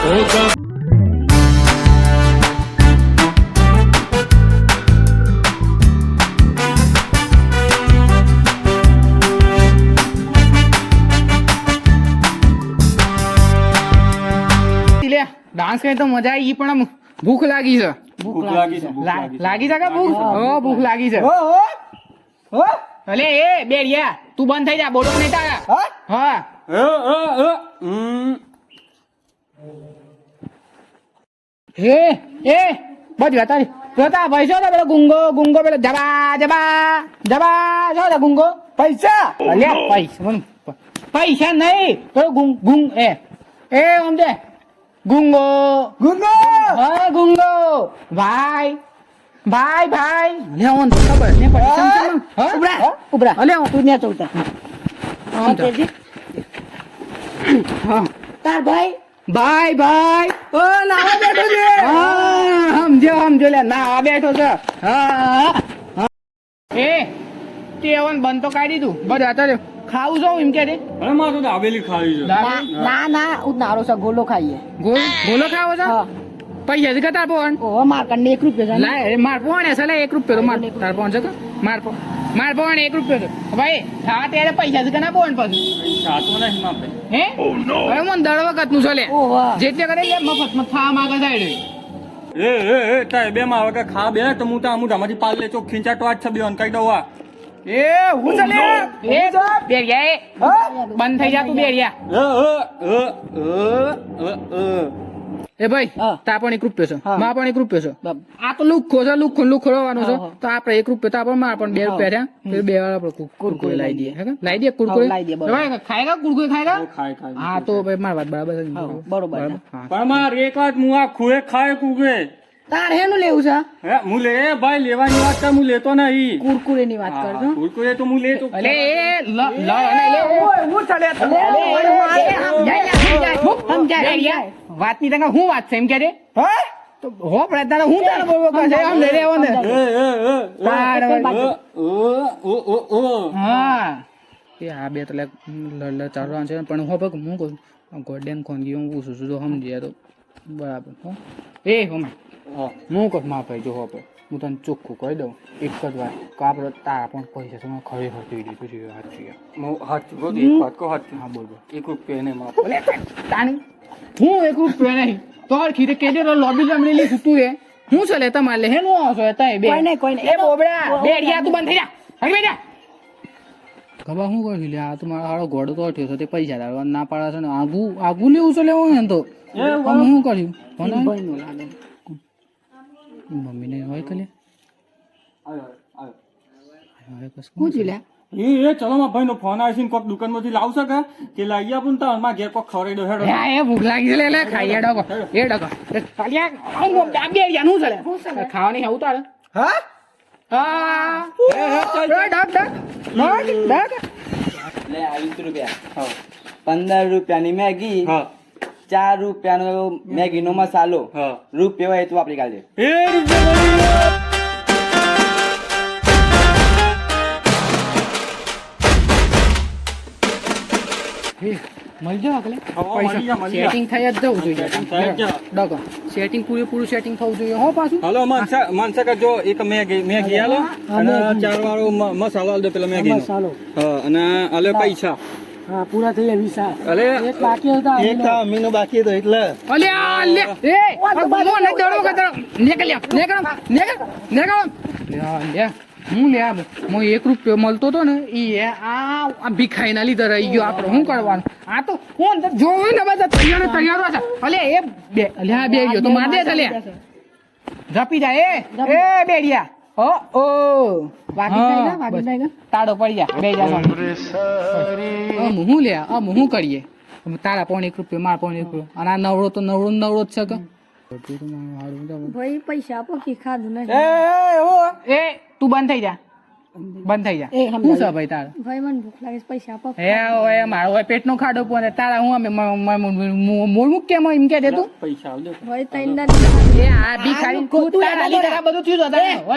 Dance કરી તો મજા આવી પણ ભૂખ લાગી છે. લાગી છે કે ભૂખ? ભૂખ લાગી છે. અલે એ બેડિયા તું બંધ થઈ જા, બોલો નહીં તારા. હા હે એ બસ તારી જોતા પૈસા તો પેલો ગુંગો પેલો જબા જબા જબા જો ગુંગો પૈસા. અલે પૈસા નહીં પેલો ગુંગ એ સમજે ગુંગો હા ગુંગો ભાઈ લે ઓન ખબર ને પૈસા ઉબરા અલે તું ને ચોતા હા તાર ભાઈ ઓ ના બેઠો છે. હા સમજો લે ના બેઠો છે. હા એ તેવન બંધ તો કાઢી દીધું બસ અત્યારે ખાવું છો એમ કે અરે મારે તો દાબેલી ખાવી છે. ના ઉનારો છે ગોલો ખાઈએ. ગોલો ખાવો છો? પૈસા જ તાર પોણ ઓ માર કને 1 રૂપિયો છે. લાય માર પોણ છે લે 1 રૂપિયો તો માર તાર પોણ છે કે માર પોણ 1 રૂપિયો છે ભાઈ. હા ત્યારે પૈસા જ કના પોણ પછી સાચું નહીં માપે. હે અરે મન દર વખત નું છે લે જેટલે કરે લે મફત થા માંગે સાઈડ એ તાય બે માં વગર ખા બે તો હું ધામાંથી પાલ લે ચોક ખીંચા ટોટ છે બેન કઈ દઉં આ એ હું ચાલે એ બેરિયા બંધ થઈ જા તું બેરિયા. એ ભાઈ તા પણ 1 રૂપિયો છે માં પણ 1 રૂપિયો છે. આ તો લુખો છે લુખો રવાનો છે તો આપણે 1 રૂપિયો તા પણ માં પણ 2 રૂપિયા થયા બે વાળા આપણે કુરકુરે લાવી દઈએ. હે લાવી દઈએ કુરકુરે ભાઈ ખાયગા કુરકુરે ખાયગા હા તો ભાઈ મારી વાત બરાબર છે બરોબર પણ માર એક વાત હું આ ખુએ ખાય કુગે તાર હેનું લેવું છે? હે હું લે ભાઈ લેવાની વાત તો હું લેતો નહીં. કુરકુરે ની વાત કરજો. કુરકુરે તો હું લેતો. અલે એ લ હું ચાલે સમજાય વાત ની તને હું વાત છે એમ કે રે તો હો પ્રયત્ન હું તારે બોલવો છે આમ લે રેવો ને હા એ આ બે તો લે ચાલવાનું છે પણ હો પગ હું કહું ગોડેન ખોનગી હું પૂછું છું તો સમજી તો બરાબર હો એ હો હું કહું માં ભાઈ જો હો ભાઈ હું તને ચોખ્ખું કહી દઉં એક જ વાત કે આપણે તારા પણ પૈસા તમે ખરેખર જોઈ દીધું છે હાચું બોલ એક વાત કહો હાચું. હા બોલ 1 રૂપિયા ને માપ તાણી હું 1 રૂપિયા નહીં તો ખીરે કેજે લોબી જમણી લીધું તું રે હું છે લે તમારે લે હેનું આવશો તય બે કોઈ નહીં એ બોબડા બેડિયા તું બંધ થઈ જા હરી બેજા ખબર હું કહું લે આ તો મારો હારો ઘોડો તો અઠ્યો છે તે પૈસા દાડવા ના પાડે છે ને આગુ લેવું છે લેવું ને તો હું કર્યું કોને મમ્મીને હોય કલે હું જીલે એ ચલો માં ભાઈ નો ફોન આવે છે કોક દુકાન માંથી લાવશે કે લાવી આપું તો માં ઘેર કોક ખવડાવી દો હેડો. એ ભૂખ લાગી છે લે ખાઈ ડકો એ ડકો ચાલ્યા બેડિયા નું ચલે ખાવાની હે ઉતાર હા હા ડક લે 20 રૂપિયા 15 રૂપિયાની મેગી 4 રૂપિયાનો મેગી નો મસાલો રૂપિયો હોય તો આપડી કાઢે મળજો આગળ સેટિંગ થઈ જ જવું જોઈએ ડકો સેટિંગ પૂરેપૂરું સેટિંગ થવું જોઈએ હો પાછું. હાલો માનસા કરજો એક મેગી આલો અને 4 વાળો મસાલો આલ દો પેલા મેગી મસાલો અને આલે પૈસા હા પૂરા થઈ ગયા 20. અલે એક બાકી હતા એક મીનો બાકી હતો એટલે અલે લે એ બોલો ને દડો કતરો નીકળ લે હું લે મો 1 રૂપિયો મળતો તો ને ઈ આ ભીખાઈ ના લીધે રહી ગયો આપણે શું કરવાનું આ તો કોણ જોયું ને બધા તૈયાર છે અલે એ બે અલે આ બે ગયો તો માર દે ચાલે જપી જાય એ બેડિયા ઓ વાગી જાય તાડો પડી જા બે જા હું લે હું કરીએ તારા પણ 1 રૂપિયો માર પણ 1 રૂપિયો અને આ નવરો તો નવરો જ છે કે ભાઈ પૈસા આપો કે ખાધું નહીં એ તું બંધ થઈ જા હું છે ભાઈ તારે ભાઈ મને ભૂખ લાગે છે પૈસા આપો એ મારો હોય પેટનો ખાડો પણ તારા હું અમે મોર મુક કેમ એમ કે દે તું પૈસા આલ દો ભાઈ તૈના એ આ ભિખારી તું તારા લીધે આ બધું થયું તો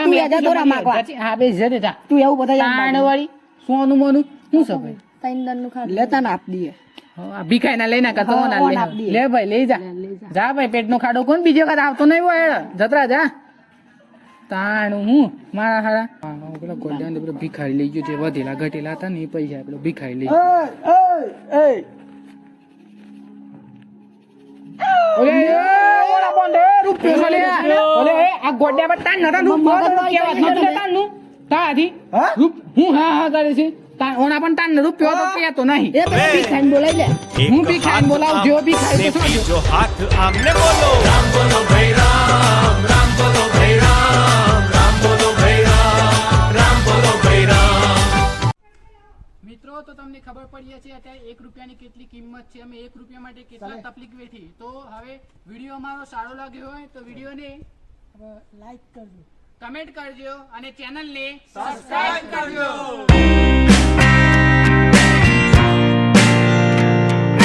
તું યાદ દોરા માંગવા હા બે જડે જા તું એવું બધા તાણ વાળી સોનું મોનું શું છે ભાઈ તૈન નું ખાધું લેતા ને આપ દઈએ આ ભીખાઈ ના લઈ નાખા તો હા, ના ઓન લે આપ દે. લે ભાઈ લઈ જા લઈ જા. જા ભાઈ પેટનો ખાડો કોણ બીજો વખત આવતો નહીં હોય જતરા જા તાણું હું મારા હારા પેલો ગોડાને પેલો ભિખારી લઈ ગયો જે વધેલા ઘટેલા હતા ને એ પૈસા પેલો ભિખારી લઈ ગયો ઓલે એ ઓલા બોંડે રૂપિયો છે લે ઓલે એ આ ગોડા પર તાન નતા રૂપિયો તો કેવા નતું તાન નું તાથી રૂપ હું હા કરે છે તાન ઓના પણ તાન રૂપિયો તો કેતો નહીં એ પેલા ભીખાઈને બોલાવી લે હું ભિખારી બોલાવ જો ભિખારી તો શું जो हाथ आमने बोलो राम बोलो भाई राम बोलो भाई राम बोलो भाई राम बोलो भाई राम। મિત્રો તો તમને ખબર પડી છે અત્યારે 1 રૂપિયાની કેટલી કિંમત છે અમે 1 રૂપિયા માટે કેટલા તકલીફ વેઠી તો હવે વિડીયો અમારો સારો લાગ્યો હોય તો વિડીયોને લાઈક કરજો કમેન્ટ કરજો અને ચેનલને સબસ્ક્રાઇબ કરજો